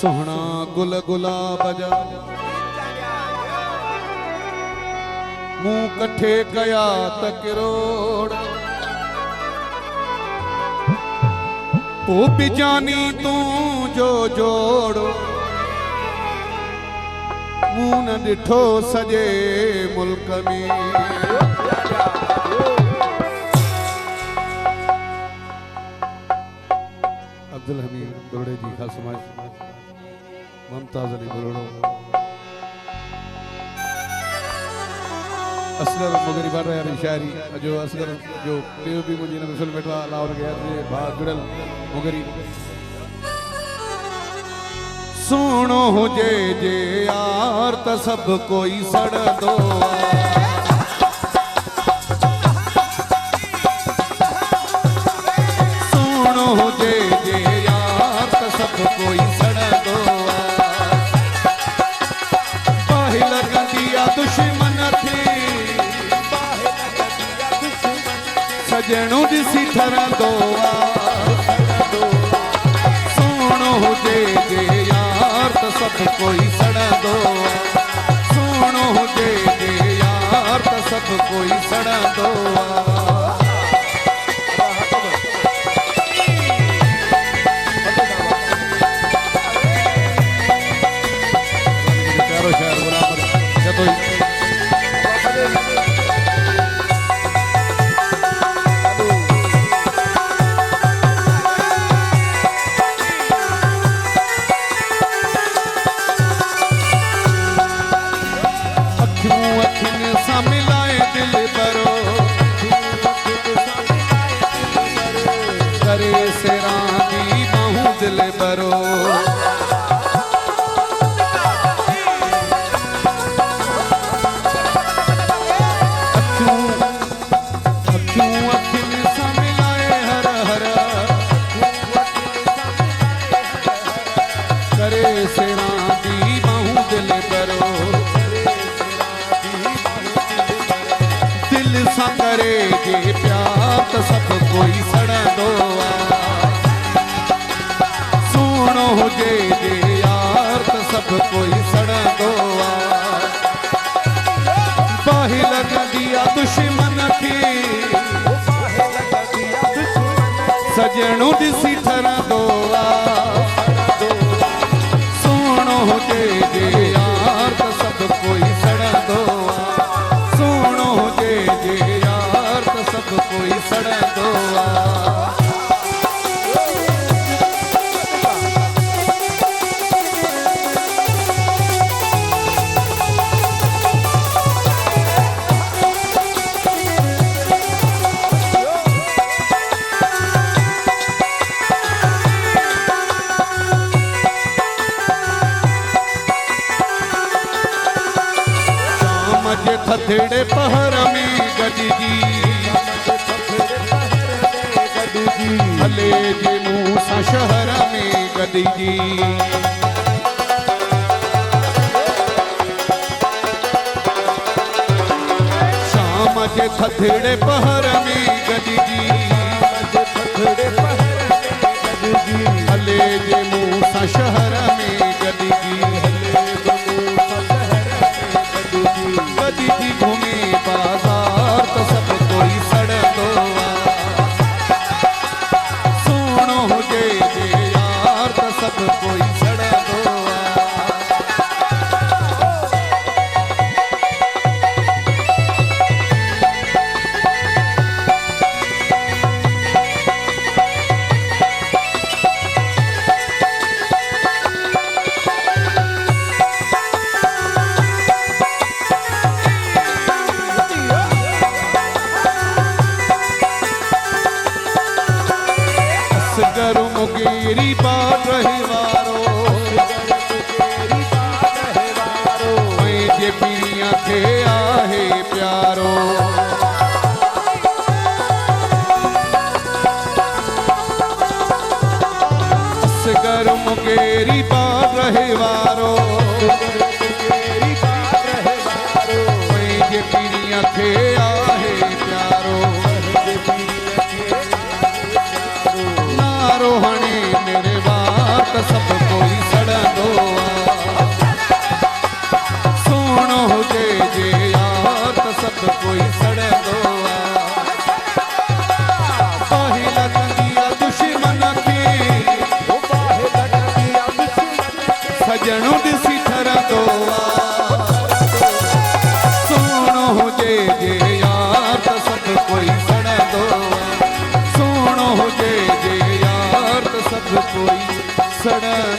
सोहना गुल गुलाब जा मुंह कठे कया त किरोड़ ओ बिजानी तू जो जोड़ मुंह न डिठो सजे मुल्क में अब्दुल हमीद बरोड़े जी खास समाज मुमताज अली बरोड़ो असगर मुगरी बार रहे शायरी जो असगर जो देव भी मुझे न फिल्म बैठवा लाहौर गया थे भाग जुड़ल मुगरी सुनो हो जे यार त सब कोई सड़ दो सुनो हो जे यार त सब कोई सड़ दो बाहि लगंदिया दुश्मन थी सजणू दिसी ठर दो सुनो हो जे यार त सब कोई सड़ दो सुनो हो जे यार त सब कोई सड़ दो करे जे प्यार त सब कोई सड़ दो सुनो हो जे यार त सब कोई सड़ दो बाहि लगंदिया दुश्मन थी सजणू दिसी ठर दो सुनो हो जे यार त सब कोई सड़ दो सुनो हो जे यार तो सब कोई सड़ दो थथड़े पहर में गदी जी हले जे मूसा शहर में गदी जी शाम जे थथड़े पहर में गदी जी हले जे मूसा शहर में गदी जी गदी घूमे बाजार तो सब कोई सड़ दो सुनो हो जे यार तो सब कोई सड़ दो मुगेरी बात रहे वारो मैं जे पीरिया थे आहे प्यारो असगर मुगेरी बात रहे वारो मैं जे पीरिया थे आहे प्यारो रोहणे मेरे बात सब कोई सड़ कोई सड़ंदो बाहे लगंदिया दुश्मन खे सजणो दिसी ठरंदो सोणो हुजे जे यार त सब कोई सड़ंदो सोणो हुजे जे यार त सब कोई सड़ंदो